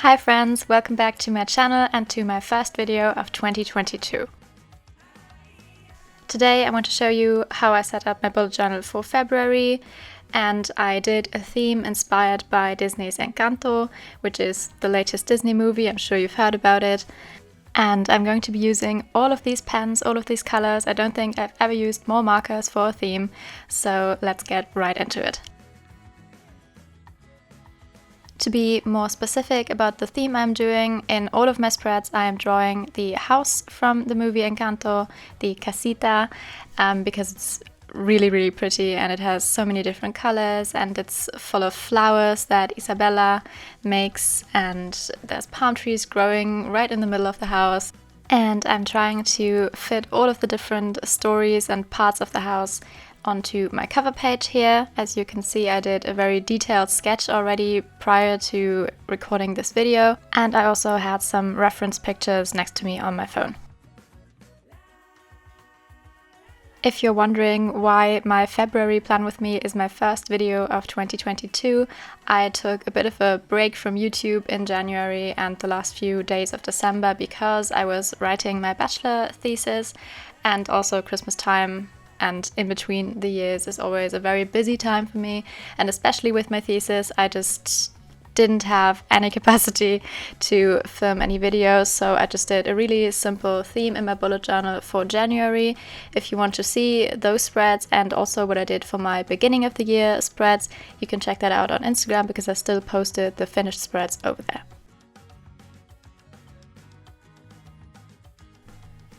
Hi friends, welcome back to my channel and to my first video of 2022. Today I want to show you how I set up my bullet journal for February, and I did a theme inspired by Disney's Encanto, which is the latest Disney movie. I'm sure you've heard about it. And I'm going to be using all of these pens, all of these colors. I don't think I've ever used more markers for a theme, so let's get right into it. To be more specific about the theme I'm doing, in all of my spreads I am drawing the house from the movie Encanto, the casita, because it's really pretty and it has so many different colors and it's full of flowers that Isabella makes, and there's palm trees growing right in the middle of the house. And I'm trying to fit all of the different stories and parts of the house onto my cover page here. As you can see, I did a very detailed sketch already prior to recording this video, and I also had some reference pictures next to me on my phone. If you're wondering why my February plan with me is my first video of 2022, I took a bit of a break from YouTube in January and the last few days of December because I was writing my bachelor thesis, and also Christmas time and in between the years is always a very busy time for me, and especially with my thesis I just didn't have any capacity to film any videos, so I just did a really simple theme in my bullet journal for January. If you want to see those spreads and also what I did for my beginning of the year spreads, you can check that out on Instagram because I still posted the finished spreads over there.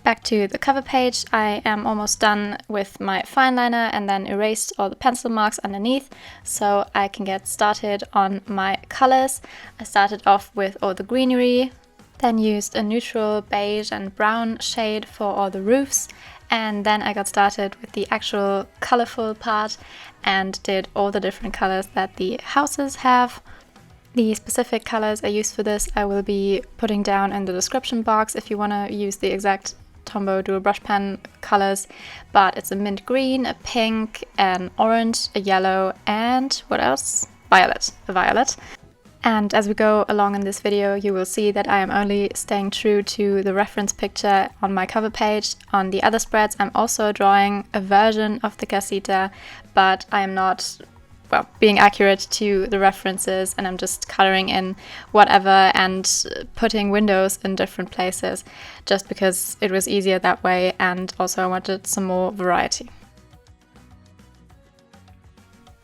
Back to the cover page, I am almost done with my fine liner and then erased all the pencil marks underneath so I can get started on my colors. I started off with all the greenery, then used a neutral beige and brown shade for all the roofs, and then I got started with the actual colorful part and did all the different colors that the houses have. The specific colors I used for this I will be putting down in the description box if you want to use the exact Tombow dual brush pen colors, but it's a mint green, a pink, an orange, a yellow, and what else? Violet. A violet. And as we go along in this video, you will see that I am only staying true to the reference picture on my cover page. On the other spreads, I'm also drawing a version of the casita, but I am not being accurate to the references, and I'm just coloring in whatever and putting windows in different places just because it was easier that way, and also I wanted some more variety.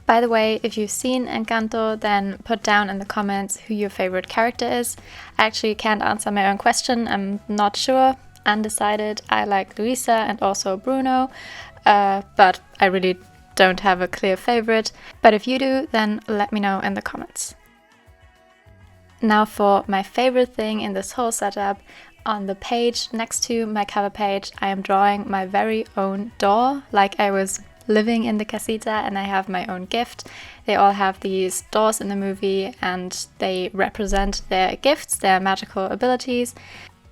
By the way, if you've seen Encanto, then put down in the comments who your favorite character is. I actually can't answer my own question, I'm not sure, undecided. I like Luisa and also Bruno, but I really don't have a clear favorite, but if you do, then let me know in the comments. Now for my favorite thing in this whole setup, on the page next to my cover page I am drawing my very own door, like I was living in the casita and I have my own gift. They all have these doors in the movie and they represent their gifts, their magical abilities.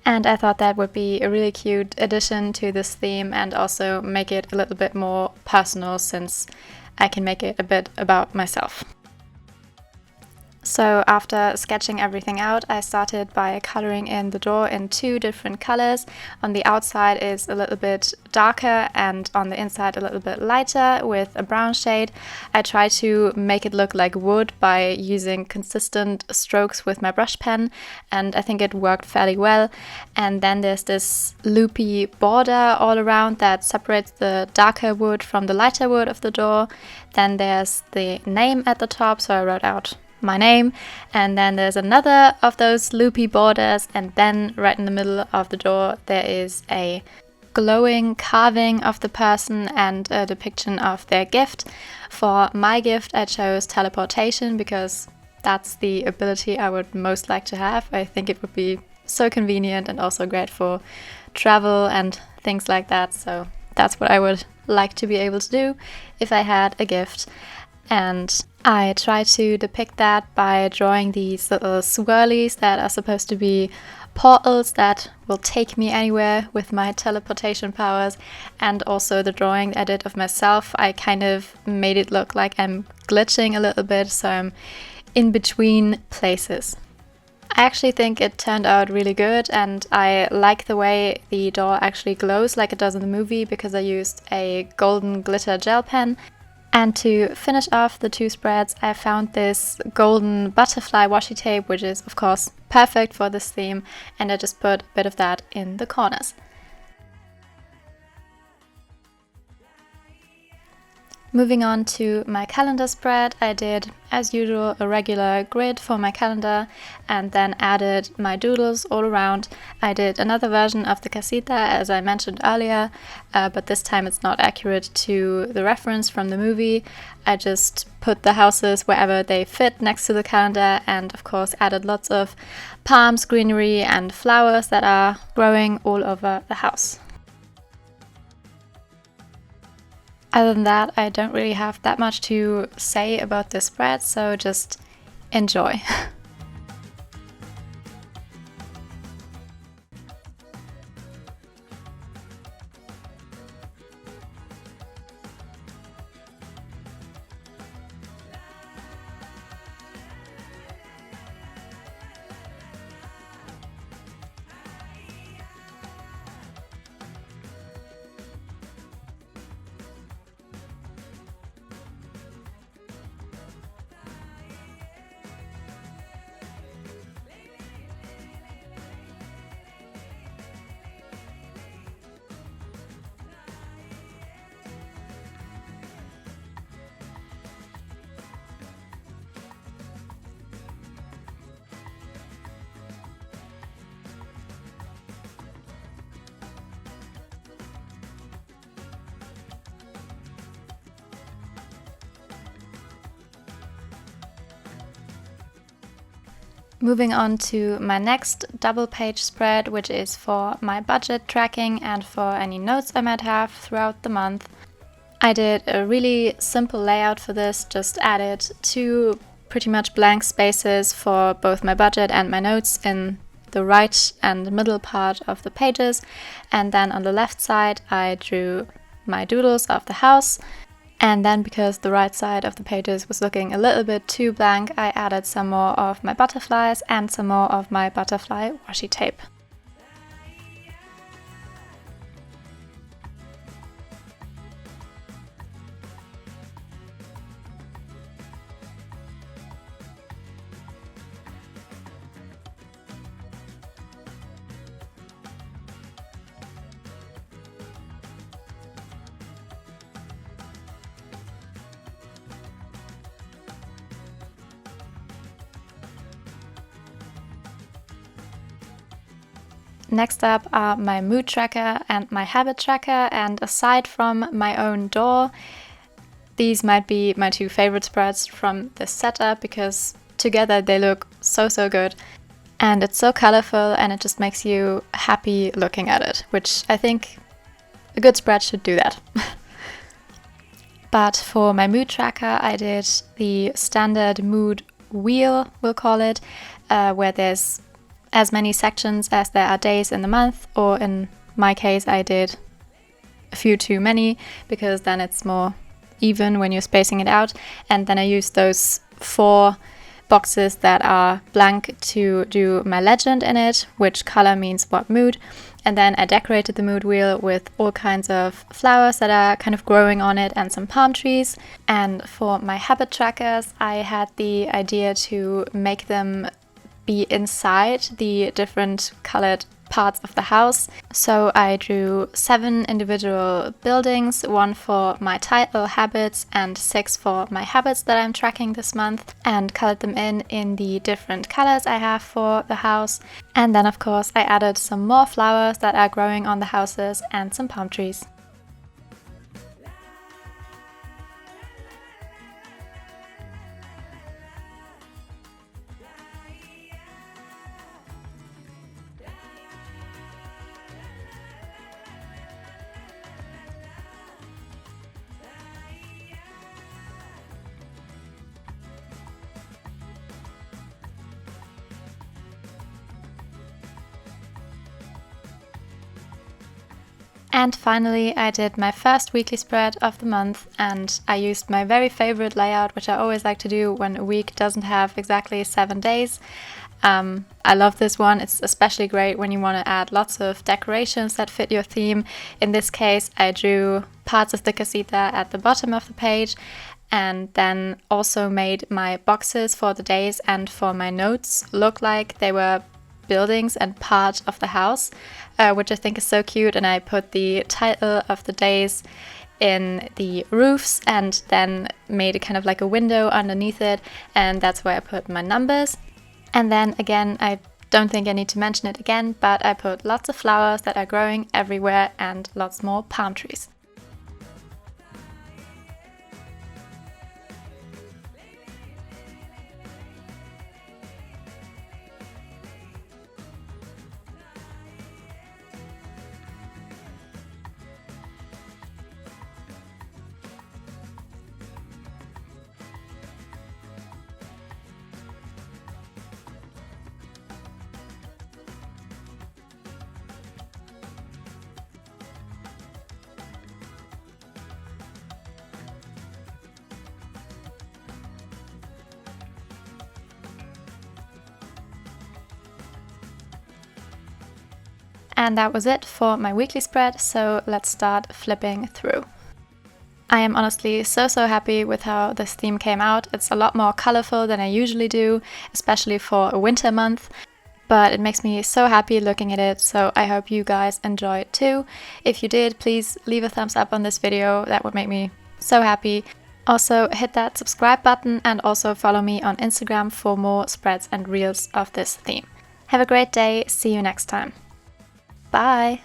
And I thought that would be a really cute addition to this theme and also make it a little bit more personal, since I can make it a bit about myself. So after sketching everything out, I started by coloring in the door in two different colors. On the outside is a little bit darker and on the inside a little bit lighter with a brown shade. I tried to make it look like wood by using consistent strokes with my brush pen, and I think it worked fairly well. And then there's this loopy border all around that separates the darker wood from the lighter wood of the door. Then there's the name at the top, so I wrote out my name, and then there's another of those loopy borders, and then right in the middle of the door there is a glowing carving of the person and a depiction of their gift. For my gift I chose teleportation because that's the ability I would most like to have. I think it would be so convenient and also great for travel and things like that, so that's what I would like to be able to do if I had a gift. And I try to depict that by drawing these little swirlies that are supposed to be portals that will take me anywhere with my teleportation powers. And also the drawing I did of myself, I kind of made it look like I'm glitching a little bit, so I'm in between places. I actually think it turned out really good, and I like the way the door actually glows like it does in the movie because I used a golden glitter gel pen. And to finish off the two spreads, I found this golden butterfly washi tape, which is of course perfect for this theme, and I just put a bit of that in the corners. Moving on to my calendar spread, I did, as usual, a regular grid for my calendar and then added my doodles all around. I did another version of the casita, as I mentioned earlier, but this time it's not accurate to the reference from the movie. I just put the houses wherever they fit next to the calendar and, of course, added lots of palms, greenery and flowers that are growing all over the house. Other than that, I don't really have that much to say about this spread, so just enjoy. Moving on to my next double page spread, which is for my budget tracking and for any notes I might have throughout the month. I did a really simple layout for this, just added two pretty much blank spaces for both my budget and my notes in the right and middle part of the pages, and then on the left side I drew my doodles of the house. And then, because the right side of the pages was looking a little bit too blank, I added some more of my butterflies and some more of my butterfly washi tape. Next up are my mood tracker and my habit tracker, and aside from my own door, these might be my two favorite spreads from this setup because together they look so good, and it's so colorful and it just makes you happy looking at it, which I think a good spread should do that. But for my mood tracker, I did the standard mood wheel, we'll call it, where there's as many sections as there are days in the month, or in my case I did a few too many because then it's more even when you're spacing it out, and then I used those 4 boxes that are blank to do my legend in it, which color means what mood, and then I decorated the mood wheel with all kinds of flowers that are kind of growing on it and some palm trees. And for my habit trackers, I had the idea to make them be inside the different colored parts of the house. So I drew 7 individual buildings, 1 for my title habits and 6 for my habits that I'm tracking this month, and colored them in the different colors I have for the house. And then of course I added some more flowers that are growing on the houses and some palm trees. And finally, I did my first weekly spread of the month, and I used my very favorite layout, which I always like to do when a week doesn't have exactly 7 days. I love this one. It's especially great when you want to add lots of decorations that fit your theme. In this case, I drew parts of the casita at the bottom of the page, and then also made my boxes for the days and for my notes look like they were buildings and part of the house, which I think is so cute. And I put the title of the days in the roofs and then made a kind of like a window underneath it, and that's where I put my numbers. And then again, I don't think I need to mention it again, but I put lots of flowers that are growing everywhere and lots more palm trees. And that was it for my weekly spread, so let's start flipping through. I am honestly so happy with how this theme came out. It's a lot more colorful than I usually do, especially for a winter month, but it makes me so happy looking at it, so I hope you guys enjoy it too. If you did, please leave a thumbs up on this video, that would make me so happy. Also hit that subscribe button and also follow me on Instagram for more spreads and reels of this theme. Have a great day, see you next time. Bye!